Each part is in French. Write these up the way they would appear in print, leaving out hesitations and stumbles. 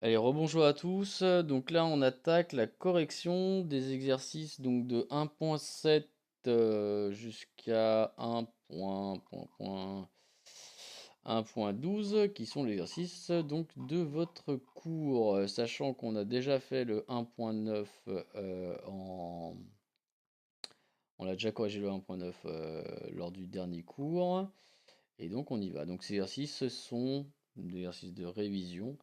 Allez, rebonjour à tous. Donc là, on attaque la correction des exercices donc de 1.7 jusqu'à 1.12 qui sont les exercices donc de votre cours. Sachant qu'on a déjà fait le 1.9 on a déjà corrigé le 1.9 lors du dernier cours. Et donc on y va. Donc ces exercices sont des exercices de révision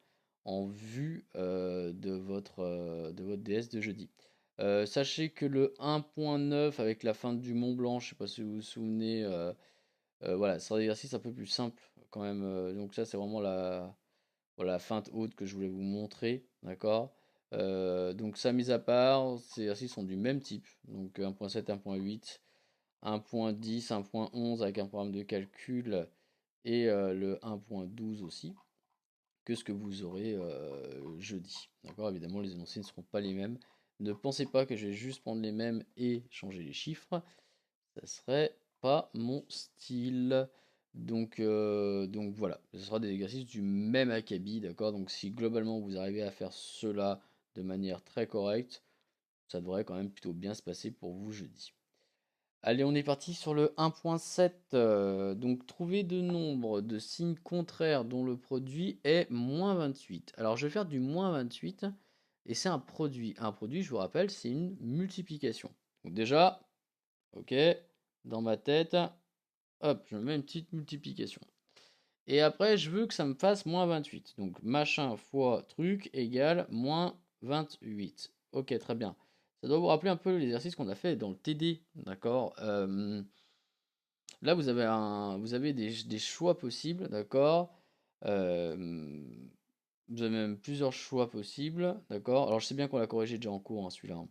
en vue de votre DS de jeudi. Sachez que le 1.9 avec la feinte du Mont Blanc, je ne sais pas si vous vous souvenez, voilà, c'est un exercice un peu plus simple quand même. Donc ça c'est vraiment voilà, la feinte haute que je voulais vous montrer, d'accord. Donc ça mis à part, ces exercices sont du même type, donc 1.7, 1.8, 1.10, 1.11 avec un programme de calcul et le 1.12 aussi, que ce que vous aurez jeudi. D'accord. Évidemment, les énoncés ne seront pas les mêmes. Ne pensez pas que je vais juste prendre les mêmes et changer les chiffres. Ça serait pas mon style. Donc voilà, ce sera des exercices du même acabit, d'accord. Donc si globalement vous arrivez à faire cela de manière très correcte, ça devrait quand même plutôt bien se passer pour vous jeudi. Allez, on est parti sur le 1.7. Donc, trouver de nombres de signes contraires dont le produit est moins 28. Alors, je vais faire du moins 28 et c'est un produit. Un produit, je vous rappelle, c'est une multiplication. Donc, déjà, ok, dans ma tête, hop, je mets une petite multiplication. Et après, je veux que ça me fasse moins 28. Donc, machin fois truc égale moins 28. Ok, très bien. Ça doit vous rappeler un peu l'exercice qu'on a fait dans le TD, d'accord. Là, vous avez des choix possibles, d'accord. Euh, Vous avez même plusieurs choix possibles, d'accord. Alors, je sais bien qu'on l'a corrigé déjà en cours, hein, celui-là,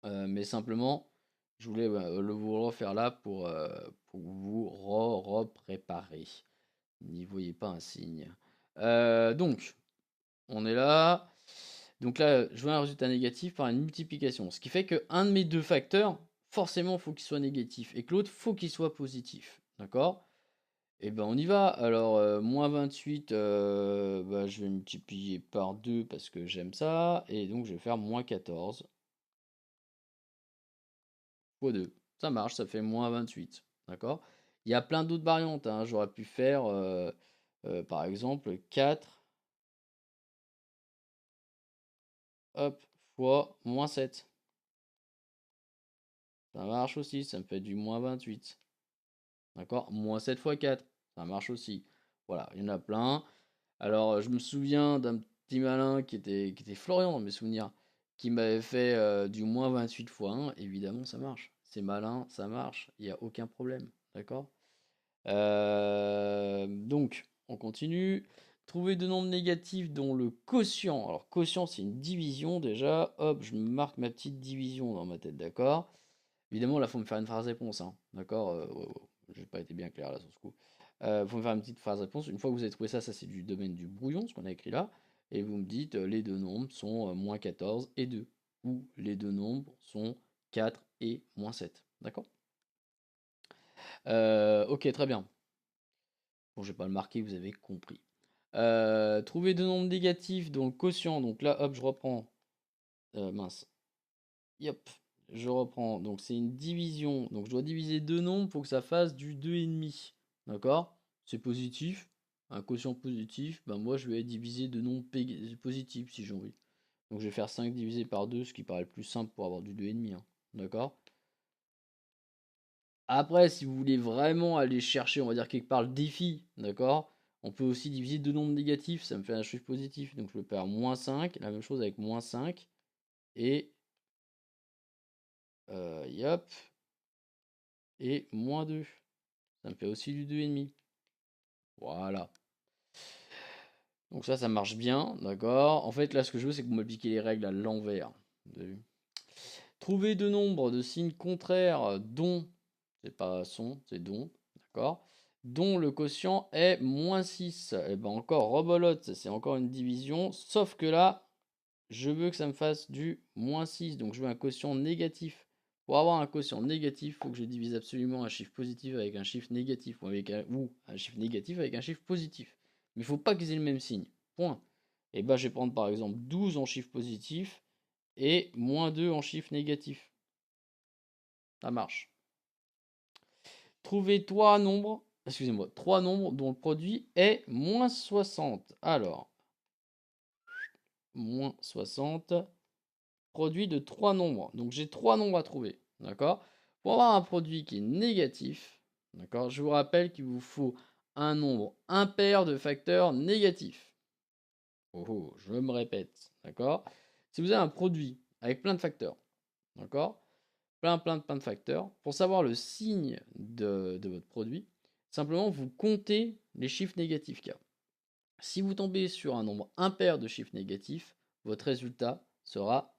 hein. Mais simplement, je voulais vous le refaire là pour vous repréparer. N'y voyez pas un signe. Donc, on est là. Donc là, je vois un résultat négatif par une multiplication. Ce qui fait qu'un de mes deux facteurs, forcément, faut qu'il soit négatif. Et que l'autre, faut qu'il soit positif. D'accord. Et ben on y va. Alors, moins 28, bah, je vais multiplier par 2 parce que j'aime ça. Et donc, je vais faire moins 14 fois 2. Ça marche, ça fait moins 28. D'accord. Il y a plein d'autres variantes, hein. J'aurais pu faire, par exemple, 4 hop, fois moins 7. Ça marche aussi, ça me fait du moins 28. D'accord. Moins 7 fois 4. Ça marche aussi. Voilà, il y en a plein. Alors, je me souviens d'un petit malin qui était Florian dans mes souvenirs, qui m'avait fait du moins 28 fois 1. Évidemment, ça marche. C'est malin, ça marche. Il n'y a aucun problème. D'accord. Donc, on continue. Trouver deux nombres négatifs dont le quotient. Alors, quotient, c'est une division déjà. Hop, je me marque ma petite division dans ma tête. D'accord. Évidemment, là, il faut me faire une phrase-réponse, hein. D'accord. Ouais, ouais, j'ai pas été bien clair là sur ce coup. Faut me faire une petite phrase-réponse. Une fois que vous avez trouvé ça, ça c'est du domaine du brouillon, ce qu'on a écrit là. Et vous me dites les deux nombres sont moins 14 et 2. Ou les deux nombres sont 4 et moins 7. D'accord. Ok, très bien. Bon, je vais pas le marquer, vous avez compris. Trouver deux nombres négatifs dont le quotient. Donc là, hop, je reprends. Mince. Yep, je reprends. Donc c'est une division. Donc je dois diviser deux nombres pour que ça fasse du 2,5. D'accord. C'est positif. Un quotient positif. Ben moi je vais diviser deux nombres positifs si j'ai envie. Donc je vais faire 5 divisé par 2, ce qui paraît le plus simple pour avoir du 2,5, hein. D'accord. Après, si vous voulez vraiment aller chercher, on va dire quelque part le défi, d'accord, on peut aussi diviser deux nombres négatifs, ça me fait un chiffre positif. Donc je peux faire moins 5, la même chose avec moins 5, et yop, et moins 2. Ça me fait aussi du 2,5. Voilà. Donc ça marche bien, d'accord. En fait, là, ce que je veux, c'est que vous m'appliquez les règles à l'envers. Vous avez vu. Trouver deux nombres de signes contraires dont, c'est pas son, c'est dont, d'accord, dont le quotient est moins 6. Et ben encore, rebolote, c'est encore une division, sauf que là, je veux que ça me fasse du moins 6, donc je veux un quotient négatif. Pour avoir un quotient négatif, il faut que je divise absolument un chiffre positif avec un chiffre négatif, ou un chiffre négatif avec un chiffre positif. Mais il ne faut pas qu'ils aient le même signe. Point. Et ben, je vais prendre par exemple 12 en chiffre positif et moins 2 en chiffre négatif. Ça marche. Trouvez trois nombres dont le produit est moins 60. Alors, moins 60, produit de trois nombres. Donc j'ai trois nombres à trouver. D'accord? Pour avoir un produit qui est négatif, d'accord, je vous rappelle qu'il vous faut un nombre impair de facteurs négatifs. Oh, oh, je me répète. D'accord? Si vous avez un produit avec plein de facteurs, d'accord? Plein de facteurs. Pour savoir le signe de votre produit, simplement vous comptez les chiffres négatifs qu'il y a. Si vous tombez sur un nombre impair de chiffres négatifs, votre résultat sera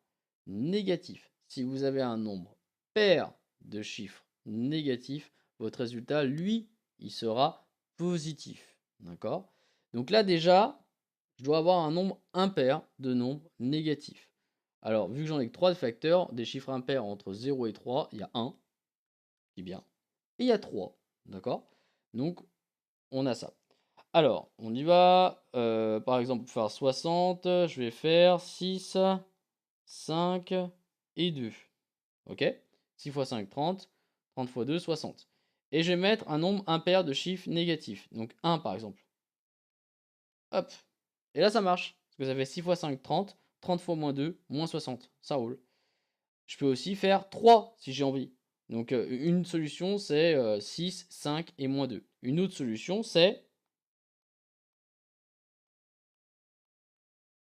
négatif. Si vous avez un nombre pair de chiffres négatifs, votre résultat, lui, il sera positif. D'accord? Donc là déjà, je dois avoir un nombre impair de nombres négatifs. Alors, vu que j'en ai que 3 facteurs, des chiffres impairs entre 0 et 3, il y a 1, qui est bien, et il y a 3. D'accord? Donc, on a ça. Alors, on y va. Par exemple, pour faire 60, je vais faire 6, 5 et 2. Ok? 6 fois 5, 30. 30 fois 2, 60. Et je vais mettre un nombre impair de chiffres négatifs. Donc 1 par exemple. Hop. Et là, ça marche. Parce que ça fait 6 fois 5, 30. 30 fois moins 2, moins 60. Ça roule. Je peux aussi faire 3 si j'ai envie. Donc une solution, c'est 6, 5 et moins 2. Une autre solution, c'est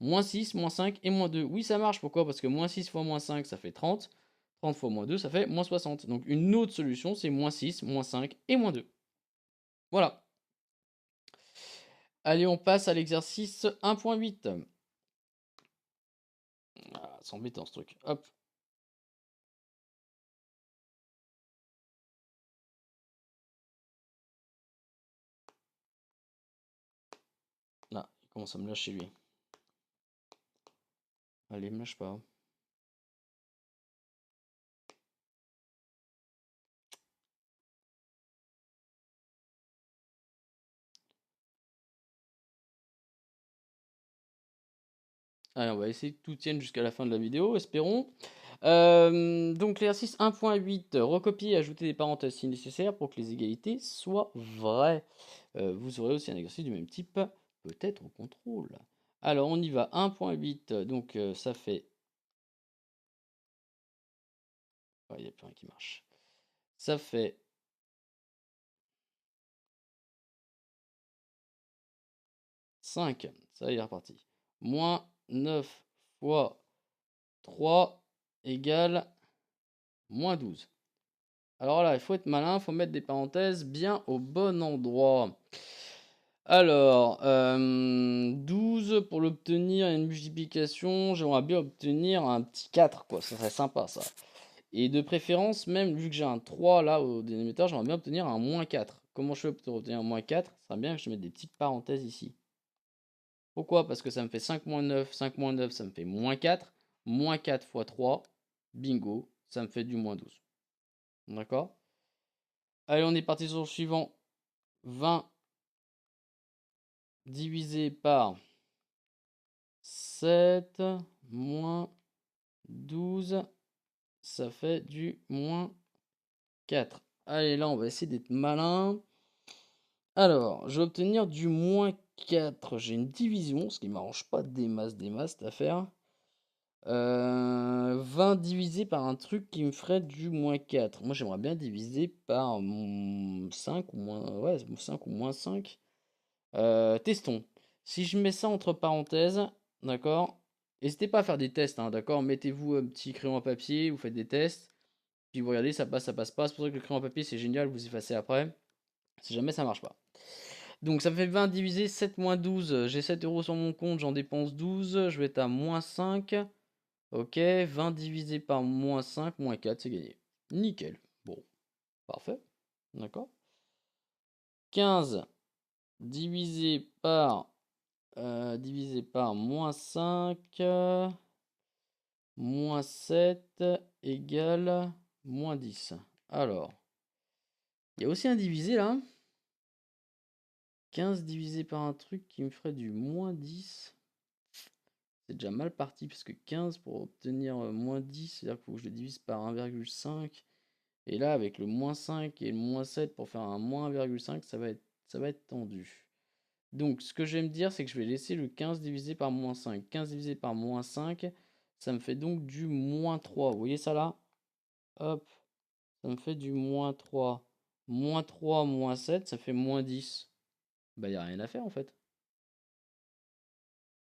moins 6, moins 5 et moins 2. Oui, ça marche. Pourquoi? Parce que moins 6 fois moins 5, ça fait 30. 30 fois moins 2, ça fait moins 60. Donc une autre solution, c'est moins 6, moins 5 et moins 2. Voilà. Allez, on passe à l'exercice 1.8. Ah, c'est embêtant ce truc. Hop. Là, il commence à me lâcher lui. Allez, me lâche pas. Allez, on va essayer que tout tienne jusqu'à la fin de la vidéo, espérons. Donc l'exercice 1.8, recopier et ajouter des parenthèses si nécessaire pour que les égalités soient vraies. Vous aurez aussi un exercice du même type, peut-être au contrôle. Alors on y va, 1.8, donc ça fait... Il n'y a plus rien qui marche. Ça fait 5, ça y est reparti. Moins 9 fois 3 égale moins 12. Alors là, il faut être malin, il faut mettre des parenthèses bien au bon endroit. Alors, 12 pour l'obtenir, une multiplication, j'aimerais bien obtenir un petit 4, quoi, ça serait sympa ça. Et de préférence, même vu que j'ai un 3 là au dénominateur, j'aimerais bien obtenir un moins 4. Comment je fais pour obtenir un moins 4? Ça serait bien que je mette des petites parenthèses ici. Pourquoi? Parce que ça me fait 5 moins 9, 5 moins 9, ça me fait moins 4. Moins 4 fois 3, bingo, ça me fait du moins 12. D'accord? Allez, on est parti sur le suivant. 20 divisé par 7 moins 12, ça fait du moins 4. Allez, là, on va essayer d'être malin. Alors, je vais obtenir du moins 4. J'ai une division, ce qui ne m'arrange pas des masses cette affaire. 20 divisé par un truc qui me ferait du moins 4. Moi, j'aimerais bien diviser par 5 ou moins, ouais, 5 ou moins 5. Testons. Si je mets ça entre parenthèses, d'accord? N'hésitez pas à faire des tests, hein, d'accord? Mettez-vous un petit crayon à papier, vous faites des tests. Puis vous regardez, ça passe pas. C'est pour ça que le crayon à papier, c'est génial, vous effacez après. Si jamais ça marche pas. Donc ça fait 20 divisé 7 moins 12. J'ai 7 euros sur mon compte, j'en dépense 12. Je vais être à moins 5. Ok, 20 divisé par moins 5, moins 4, c'est gagné. Nickel. Bon, parfait. D'accord. 15 divisé par moins 5, moins 7 égale moins 10. Alors, il y a aussi un divisé là. 15 divisé par un truc qui me ferait du moins 10. c'est déjà mal parti, parce que 15 pour obtenir moins 10, c'est-à-dire qu'il faut que je le divise par 1,5. Et là, avec le moins 5 et le moins 7 pour faire un moins 1,5, ça va être tendu. Donc, ce que je vais me dire, c'est que je vais laisser le 15 divisé par moins 5. 15 divisé par moins 5, ça me fait donc du moins 3. Vous voyez ça là? Hop, ça me fait du moins 3. Moins 3, moins 7, ça fait moins 10. Bah, il n'y a rien à faire en fait.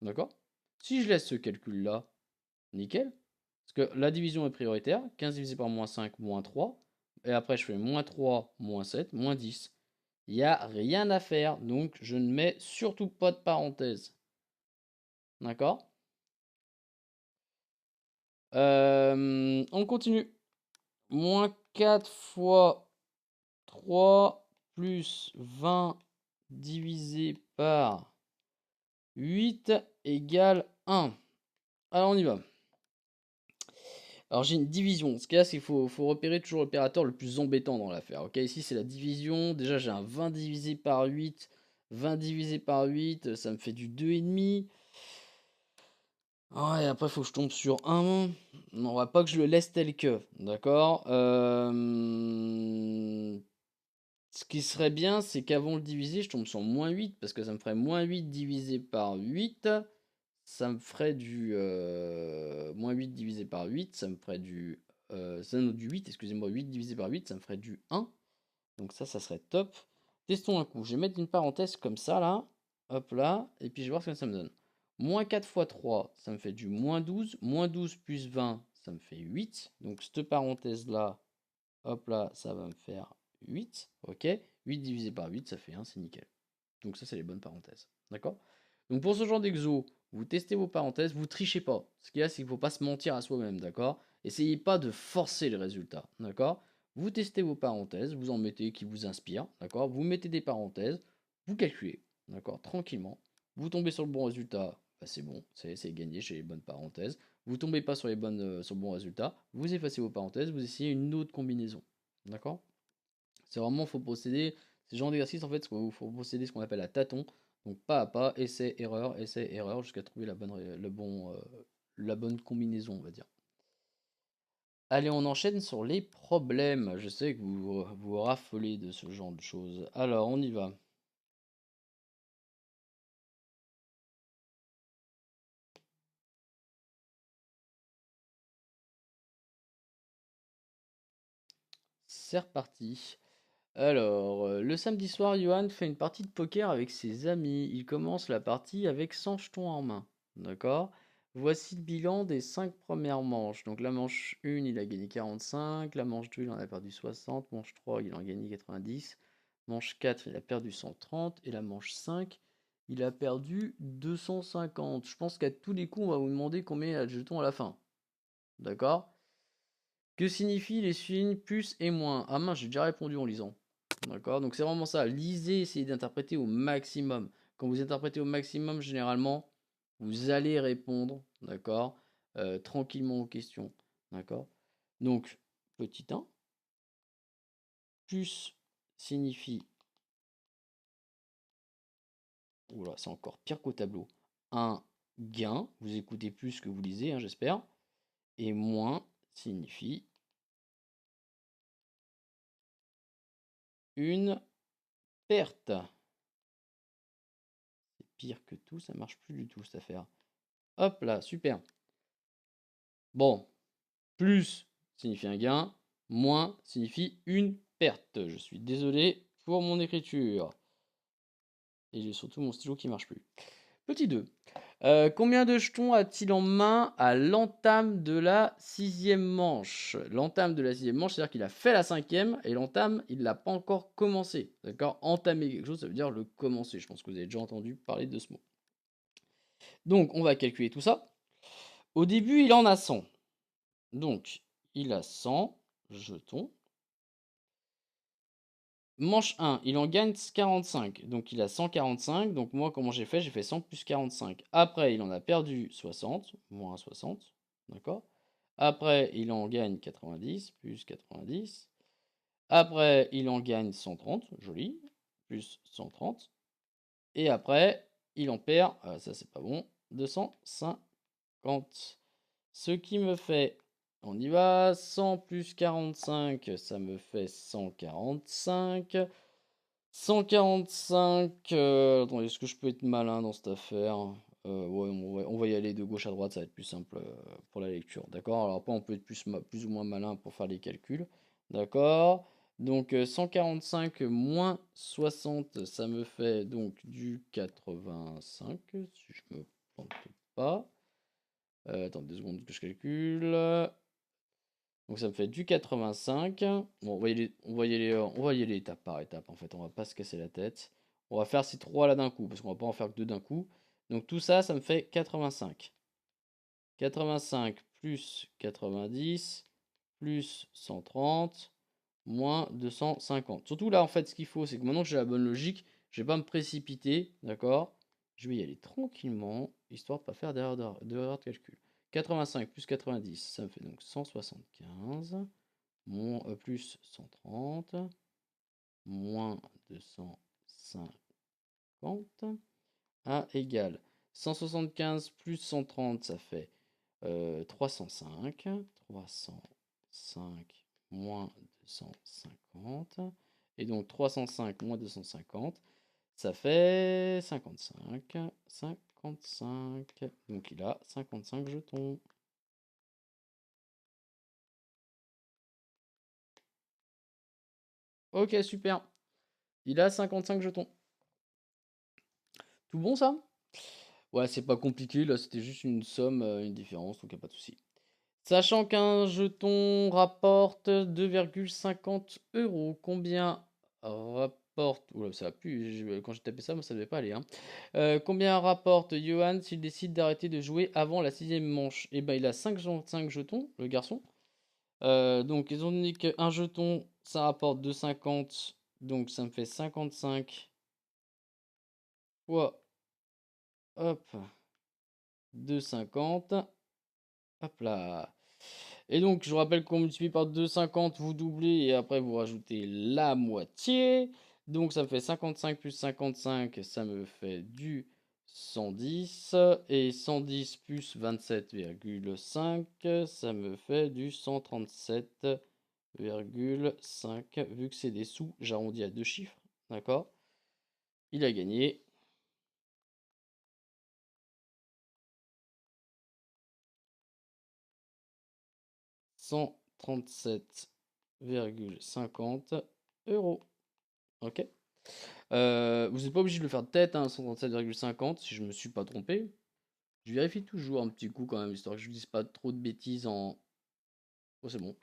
D'accord? Si je laisse ce calcul-là, nickel. Parce que la division est prioritaire. 15 divisé par moins 5, moins 3. Et après, je fais moins 3, moins 7, moins 10. Il n'y a rien à faire. Donc, je ne mets surtout pas de parenthèse. D'accord? On continue. Moins 4 fois 3 plus 20 divisé par 8 égale 1. Alors, on y va. Alors j'ai une division. Ce qu'il y a, c'est qu'il faut repérer toujours l'opérateur le plus embêtant dans l'affaire. Ok, ici c'est la division. Déjà j'ai un 20 divisé par 8. 20 divisé par 8, ça me fait du 2,5. Ouais, après il faut que je tombe sur 1. Non, on va pas que je le laisse tel que. D'accord. Ce qui serait bien, c'est qu'avant le diviser, je tombe sur moins 8. Parce que ça me ferait moins 8 divisé par 8. Ça me ferait du moins 8 divisé par 8, ça me ferait du non, du 8, excusez-moi, 8 divisé par 8, ça me ferait du 1. Donc ça serait top. Testons un coup. Je vais mettre une parenthèse comme ça, là. Hop là. Et puis je vais voir ce que ça me donne. Moins 4 fois 3, ça me fait du moins 12. Moins 12 plus 20, ça me fait 8. Donc cette parenthèse-là, hop là, ça va me faire 8. Ok. 8 divisé par 8, ça fait 1, c'est nickel. Donc ça, c'est les bonnes parenthèses. D'accord? Donc pour ce genre d'exo, vous testez vos parenthèses, vous trichez pas. Ce qu'il y a, c'est qu'il ne faut pas se mentir à soi-même, d'accord? Essayez pas de forcer le résultat, d'accord? Vous testez vos parenthèses, vous en mettez qui vous inspirent, d'accord? Vous mettez des parenthèses, vous calculez, d'accord? Tranquillement. Vous tombez sur le bon résultat, bah c'est bon, c'est gagné chez les bonnes parenthèses. Vous tombez pas sur sur le bon résultat, vous effacez vos parenthèses, vous essayez une autre combinaison, d'accord? C'est vraiment, faut procéder, ces genre d'exercice, en fait, il faut procéder ce qu'on appelle à tâton. Donc pas à pas, essai, erreur, jusqu'à trouver la bonne combinaison, on va dire. Allez, on enchaîne sur les problèmes. Je sais que vous raffolez de ce genre de choses. Alors, on y va. C'est reparti. Alors, le samedi soir, Johan fait une partie de poker avec ses amis. Il commence la partie avec 100 jetons en main. D'accord? Voici le bilan des 5 premières manches. Donc la manche 1, il a gagné 45. La manche 2, il en a perdu 60. Manche 3, il en a gagné 90. Manche 4, il a perdu 130. Et la manche 5, il a perdu 250. Je pense qu'à tous les coups, on va vous demander combien il a de jetons à la fin. D'accord? Que signifient les signes plus et moins? Ah mince, j'ai déjà répondu en lisant. D'accord? Donc c'est vraiment ça. Lisez, essayez d'interpréter au maximum. Quand vous interprétez au maximum, généralement, vous allez répondre, d'accord? Tranquillement aux questions. D'accord? Donc, petit 1. Plus signifie. Oula, c'est encore pire qu'au tableau. Un gain. Vous écoutez plus que vous lisez, hein, j'espère. Et moins signifie une perte. C'est pire que tout, ça marche plus du tout cette affaire. Hop là, super. Bon, plus signifie un gain, moins signifie une perte. Je suis désolé pour mon écriture. Et j'ai surtout mon stylo qui marche plus. Petit 2. Combien de jetons a-t-il en main à l'entame de la 6e manche? L'entame de la 6e manche, c'est-à-dire qu'il a fait la 5e et l'entame, il ne l'a pas encore commencé. D'accord? Entamer quelque chose, ça veut dire le commencer. Je pense que vous avez déjà entendu parler de ce mot. Donc, on va calculer tout ça. Au début, il en a 100. Donc, il a 100 jetons. Manche 1, il en gagne 45. Donc, il a 145. Donc, moi, comment j'ai fait? J'ai fait 100 plus 45. Après, il en a perdu 60, moins 60. D'accord? Après, il en gagne 90, plus 90. Après, il en gagne 130, joli, plus 130. Et après, il en perd, ça c'est pas bon, 250. Ce qui me fait, on y va, 100 plus 45, ça me fait 145. 145, attendez, est-ce que je peux être malin dans cette affaire? Ouais, on va y aller de gauche à droite, ça va être plus simple pour la lecture, d'accord? Alors après, on peut être plus ou moins malin pour faire les calculs, d'accord? Donc 145 moins 60, ça me fait donc du 85, si je me plante pas. Attends 2 secondes que je calcule. Donc ça me fait du 85. Bon, on va y aller étape par étape en fait. On va pas se casser la tête. On va faire ces trois là d'un coup parce qu'on va pas en faire que deux d'un coup. Donc tout ça, ça me fait 85. 85 plus 90 plus 130 moins 250. Surtout là en fait ce qu'il faut c'est que maintenant que j'ai la bonne logique, je vais pas me précipiter, d'accord? Je vais y aller tranquillement, histoire de pas faire d'erreur de calcul. 85 plus 90, ça me fait donc 175, plus 130, moins 250, égale 175 plus 130, ça fait 305, 305 moins 250, et donc 305 moins 250, ça fait 55, 55, donc il a 55 jetons. Ok, super. Il a 55 jetons. Tout bon ça? Ouais, c'est pas compliqué, là c'était juste une somme, une différence, donc y a pas de souci. Sachant qu'un jeton rapporte 2,50 euros, combien rapporte... Oula, ça a pu, quand j'ai tapé ça, moi ça devait pas aller. Hein. Combien rapporte Johan s'il décide d'arrêter de jouer avant la 6ème manche? Eh ben il a 5 jetons, le garçon. Donc ils ont donné qu'un jeton, ça rapporte 2,50, donc ça me fait 55 fois, hop, 2,50. Hop là. Et donc, je vous rappelle qu'on multiplie par 2,50, vous doublez et après vous rajoutez la moitié. Donc, ça me fait 55 plus 55, ça me fait du 110. Et 110 plus 27,5, ça me fait du 137,5. Vu que c'est des sous, j'arrondis à deux chiffres. D'accord? Il a gagné 137,50 euros. Ok. Vous n'êtes pas obligé de le faire de tête, hein, 137,50 si je me suis pas trompé. Je vérifie toujours un petit coup quand même, histoire que je ne dise pas trop de bêtises en. Oh, c'est bon.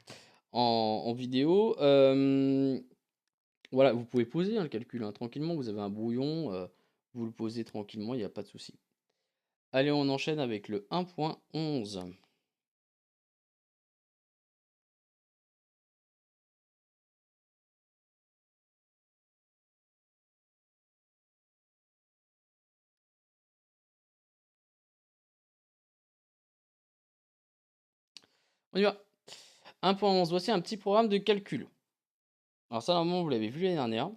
En vidéo. Voilà, vous pouvez poser hein, le calcul hein, tranquillement. Vous avez un brouillon, vous le posez tranquillement, il n'y a pas de souci. Allez, on enchaîne avec le 1.11. On y va. 1.11, voici un petit programme de calcul. Alors ça, normalement, vous l'avez vu l'année dernière.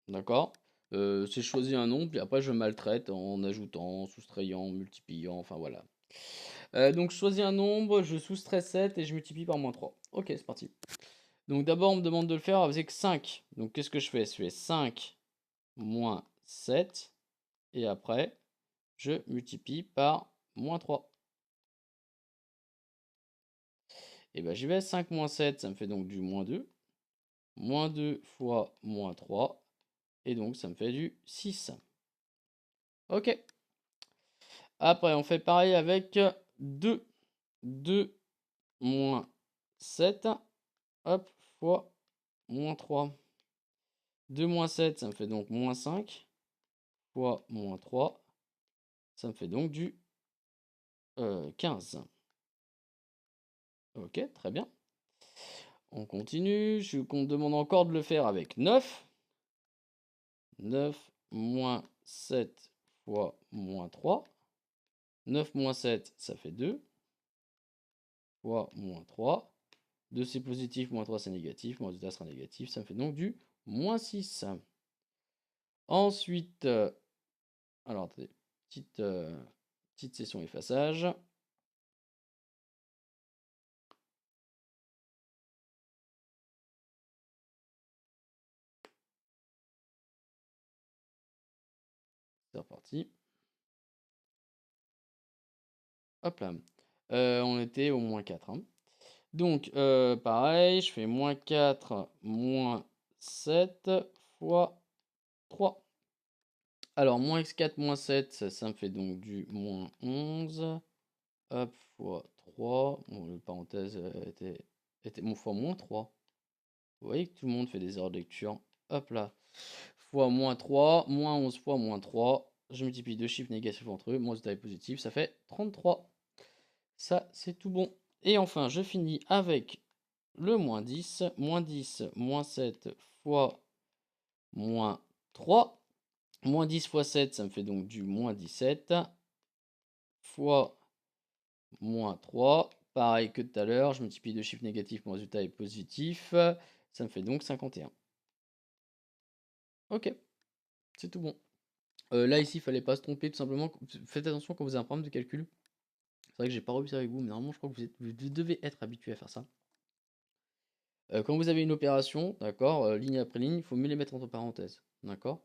D'accord? C'est choisir un nombre, puis après je maltraite en ajoutant, soustrayant, multipliant, enfin voilà. Donc je choisis un nombre, je soustrais 7 et je multiplie par -3. Ok, c'est parti. Donc d'abord on me demande de le faire avec 5. Donc qu'est-ce que je fais? Je fais 5 moins 7 et après je multiplie par -3. Et ben j'y vais, 5 moins 7, ça me fait donc du -2. -2 fois -3 et donc ça me fait du 6. Ok. Après, on fait pareil avec 2. 2 moins 7, hop, fois -3. 2 moins 7, ça me fait donc -5, fois -3, ça me fait donc du 15. Ok, très bien. On continue, je compte demande encore de le faire avec 9. 9 moins 7 fois -3. 9 moins 7, ça fait 2, fois -3. 2 c'est positif, -3 c'est négatif, mon résultat sera négatif, ça me fait donc du -6. Ensuite, alors attendez, petite session effaçage. C'est reparti. Hop là. On était au moins 4. Hein. Donc, pareil, je fais moins 4, moins 7 fois 3. Alors, moins x4, moins 7, ça me fait donc du moins 11. Hop, fois 3. Bon, le parenthèse était mon fois moins 3. Vous voyez que tout le monde fait des erreurs de lecture. Hop là. Fois moins 3, moins 11 fois moins 3. Je multiplie deux chiffres négatifs entre eux. Mon résultat est positif, ça fait 33. Ça, c'est tout bon. Et enfin, je finis avec le moins 10. Moins 10, moins 7 fois moins 3. Moins 10 fois 7, ça me fait donc du moins 17. Fois moins 3. Pareil que tout à l'heure, je multiplie deux chiffres négatifs, mon résultat est positif. Ça me fait donc 51. Ok, c'est tout bon. Là, ici, il fallait pas se tromper, tout simplement. Faites attention quand vous avez un problème de calcul. C'est vrai que j'ai pas réussi avec vous, mais normalement, je crois que vous devez être habitué à faire ça. Quand vous avez une opération, d'accord, ligne après ligne, il faut mieux les mettre entre parenthèses, d'accord.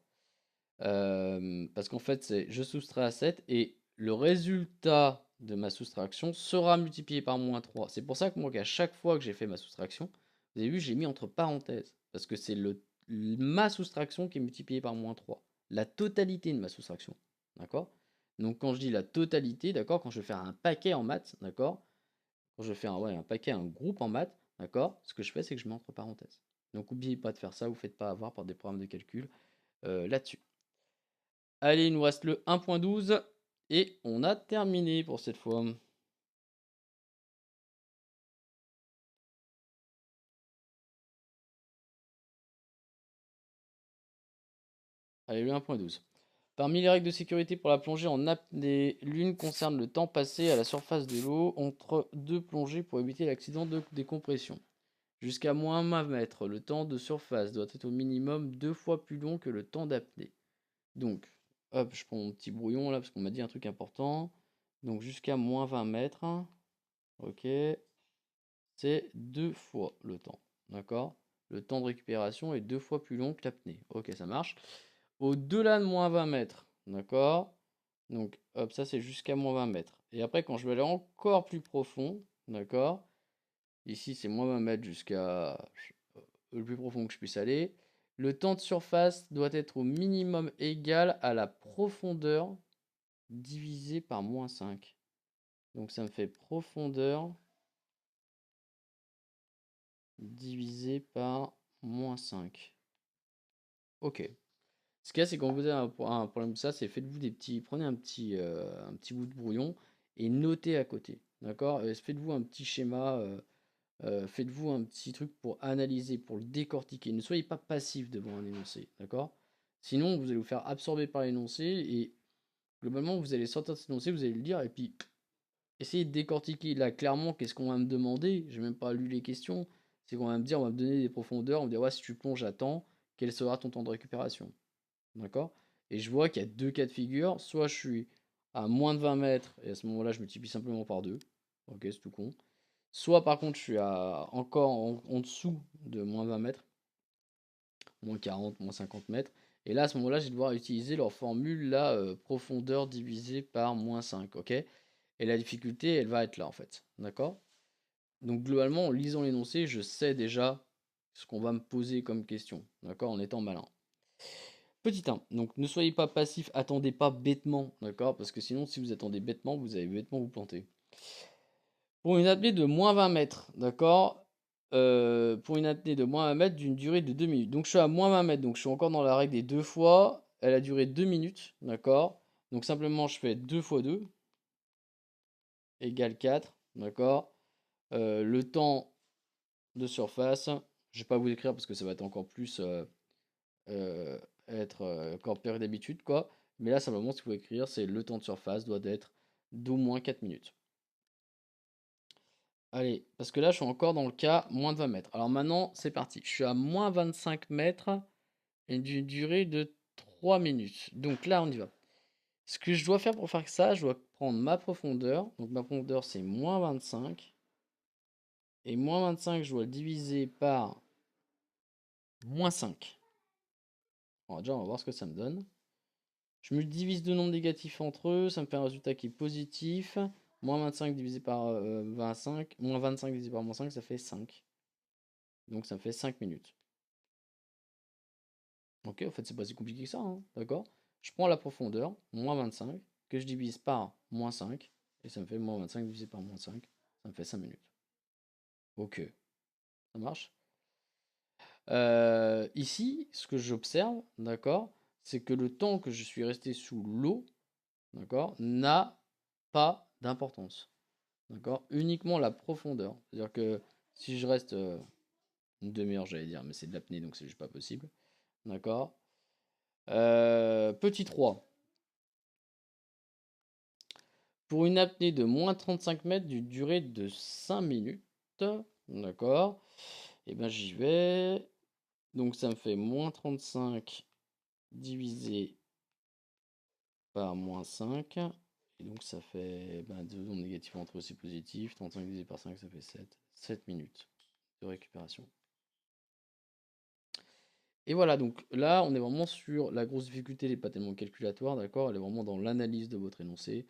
Parce qu'en fait, c'est je soustrais à 7 et le résultat de ma soustraction sera multiplié par moins 3. C'est pour ça que moi, à chaque fois que j'ai fait ma soustraction, vous avez vu, j'ai mis entre parenthèses. Parce que c'est ma soustraction qui est multipliée par moins 3. La totalité de ma soustraction. D'accord. Donc quand je dis la totalité, d'accord, quand je vais faire un paquet en maths, d'accord, quand je fais un paquet, un groupe en maths, d'accord, ce que je fais, c'est que je mets entre parenthèses. Donc n'oubliez pas de faire ça, vous ne faites pas avoir par des problèmes de calcul là-dessus. Allez, il nous reste le 1.12 et on a terminé pour cette fois. Allez, le 1.12. Parmi les règles de sécurité pour la plongée en apnée, l'une concerne le temps passé à la surface de l'eau entre deux plongées pour éviter l'accident de décompression. Jusqu'à moins 20 mètres, le temps de surface doit être au minimum 2 fois plus long que le temps d'apnée. Donc, hop, je prends mon petit brouillon là parce qu'on m'a dit un truc important. Donc jusqu'à moins 20 mètres, ok, c'est 2 fois le temps, d'accord. Le temps de récupération est 2 fois plus long que l'apnée. Ok, ça marche. Au-delà de moins 20 mètres, d'accord. Donc, hop, ça c'est jusqu'à moins 20 mètres. Et après, quand je vais aller encore plus profond, d'accord. Ici, c'est moins 20 mètres jusqu'à le plus profond que je puisse aller. Le temps de surface doit être au minimum égal à la profondeur divisé par moins 5. Donc ça me fait profondeur divisé par moins 5. Ok. Ce qu'il y a, c'est quand vous avez un problème de ça, c'est faites-vous des petits. Prenez un petit bout de brouillon et notez à côté. D'accord. Faites-vous un petit schéma. Faites-vous un petit truc pour analyser, pour le décortiquer. Ne soyez pas passif devant un énoncé. D'accord. Sinon, vous allez vous faire absorber par l'énoncé et globalement, vous allez sortir de cet énoncé, vous allez le lire et puis essayer de décortiquer. Là, clairement, qu'est-ce qu'on va me demander? J'ai même pas lu les questions. C'est qu'on va me dire, on va me donner des profondeurs, on va me dire, ouais, si tu plonges à temps, quel sera ton temps de récupération? D'accord. Et je vois qu'il y a deux cas de figure. Soit je suis à moins de 20 mètres, et à ce moment-là, je multiplie simplement par 2. Ok, c'est tout con. Soit par contre, je suis encore en dessous de moins 20 mètres, moins 40, moins 50 mètres. Et là, à ce moment-là, je vais devoir utiliser leur formule, la profondeur divisée par moins 5. Ok. Et la difficulté, elle va être là, en fait. D'accord. Donc, globalement, en lisant l'énoncé, je sais déjà ce qu'on va me poser comme question. D'accord. En étant malin. Petit 1, donc ne soyez pas passif, attendez pas bêtement, d'accord. Parce que sinon, si vous attendez bêtement, vous allez bêtement vous planter. Pour une apnée de moins 20 mètres, d'accord. Pour une apnée de moins 20 mètres d'une durée de 2 minutes. Donc je suis à moins 20 mètres, donc je suis encore dans la règle des 2 fois. Elle a duré 2 minutes, d'accord. Donc simplement je fais 2 fois 2 égale 4, d'accord. Le temps de surface, je ne vais pas vous l'écrire parce que ça va être encore plus euh, encore pire d'habitude, quoi. Mais là, simplement, ce qu'il faut écrire, c'est le temps de surface doit être d'au moins 4 minutes. Allez, parce que là, je suis encore dans le cas moins de 20 mètres. Alors maintenant, c'est parti. Je suis à moins 25 mètres et d'une durée de 3 minutes. Donc là, on y va. Ce que je dois faire pour faire ça, je dois prendre ma profondeur. Donc ma profondeur, c'est moins 25. Et moins 25, je dois le diviser par moins 5. Alors déjà, on va voir ce que ça me donne. Je me divise deux nombres négatifs entre eux, ça me fait un résultat qui est positif. Moins 25 divisé par 25, moins 25 divisé par moins 5, ça fait 5. Donc ça me fait 5 minutes. Ok, en fait, c'est pas si compliqué que ça, hein, d'accord? Je prends la profondeur, moins 25, que je divise par moins 5, et ça me fait moins 25 divisé par moins 5, ça me fait 5 minutes. Ok, ça marche. Ici, ce que j'observe, d'accord, c'est que le temps que je suis resté sous l'eau, d'accord, n'a pas d'importance. D'accord? Uniquement la profondeur. C'est-à-dire que si je reste une demi-heure, j'allais dire, mais c'est de l'apnée, donc c'est juste pas possible. D'accord? Petit 3. Pour une apnée de moins 35 mètres d'une durée de 5 minutes. D'accord? Et bien j'y vais. Donc ça me fait moins 35 divisé par moins 5. Et donc ça fait deux ondes négatives entre eux, c'est positif. 35 divisé par 5, ça fait 7. 7 minutes de récupération. Et voilà, donc là, on est vraiment sur la grosse difficulté, elle n'est pas tellement calculatoire, d'accord? Elle est vraiment dans l'analyse de votre énoncé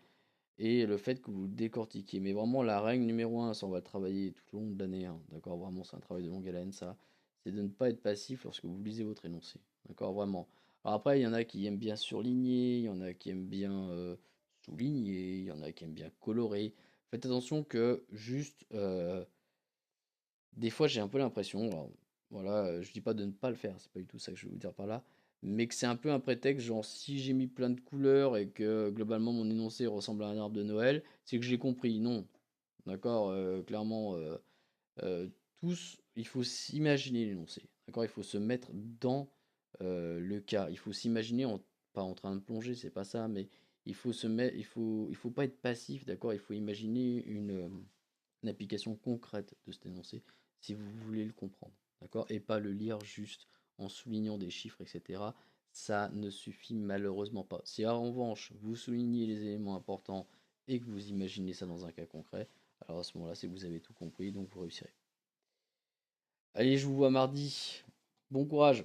et le fait que vous le décortiquiez. Mais vraiment, la règle numéro un, ça on va le travailler tout au long de l'année, hein, d'accord? Vraiment, c'est un travail de longue haleine, ça. C'est de ne pas être passif lorsque vous lisez votre énoncé, d'accord? Vraiment. Alors après, il y en a qui aiment bien surligner, il y en a qui aiment bien souligner, il y en a qui aiment bien colorer. Faites attention que juste, des fois, j'ai un peu l'impression, alors, voilà, je dis pas de ne pas le faire, c'est pas du tout ça que je veux vous dire par là, mais que c'est un peu un prétexte, genre si j'ai mis plein de couleurs et que globalement mon énoncé ressemble à un arbre de Noël, c'est que j'ai compris. Non, d'accord, clairement, euh, tous, il faut s'imaginer l'énoncé, d'accord, il faut se mettre dans le cas, il faut s'imaginer, pas en train de plonger, c'est pas ça, mais il faut se mettre, il faut pas être passif, d'accord, il faut imaginer une application concrète de cet énoncé si vous voulez le comprendre, d'accord? Et pas le lire juste en soulignant des chiffres, etc. Ça ne suffit malheureusement pas. Si en revanche vous soulignez les éléments importants et que vous imaginez ça dans un cas concret, alors à ce moment-là, c'est que vous avez tout compris, donc vous réussirez. Allez, je vous vois mardi. Bon courage!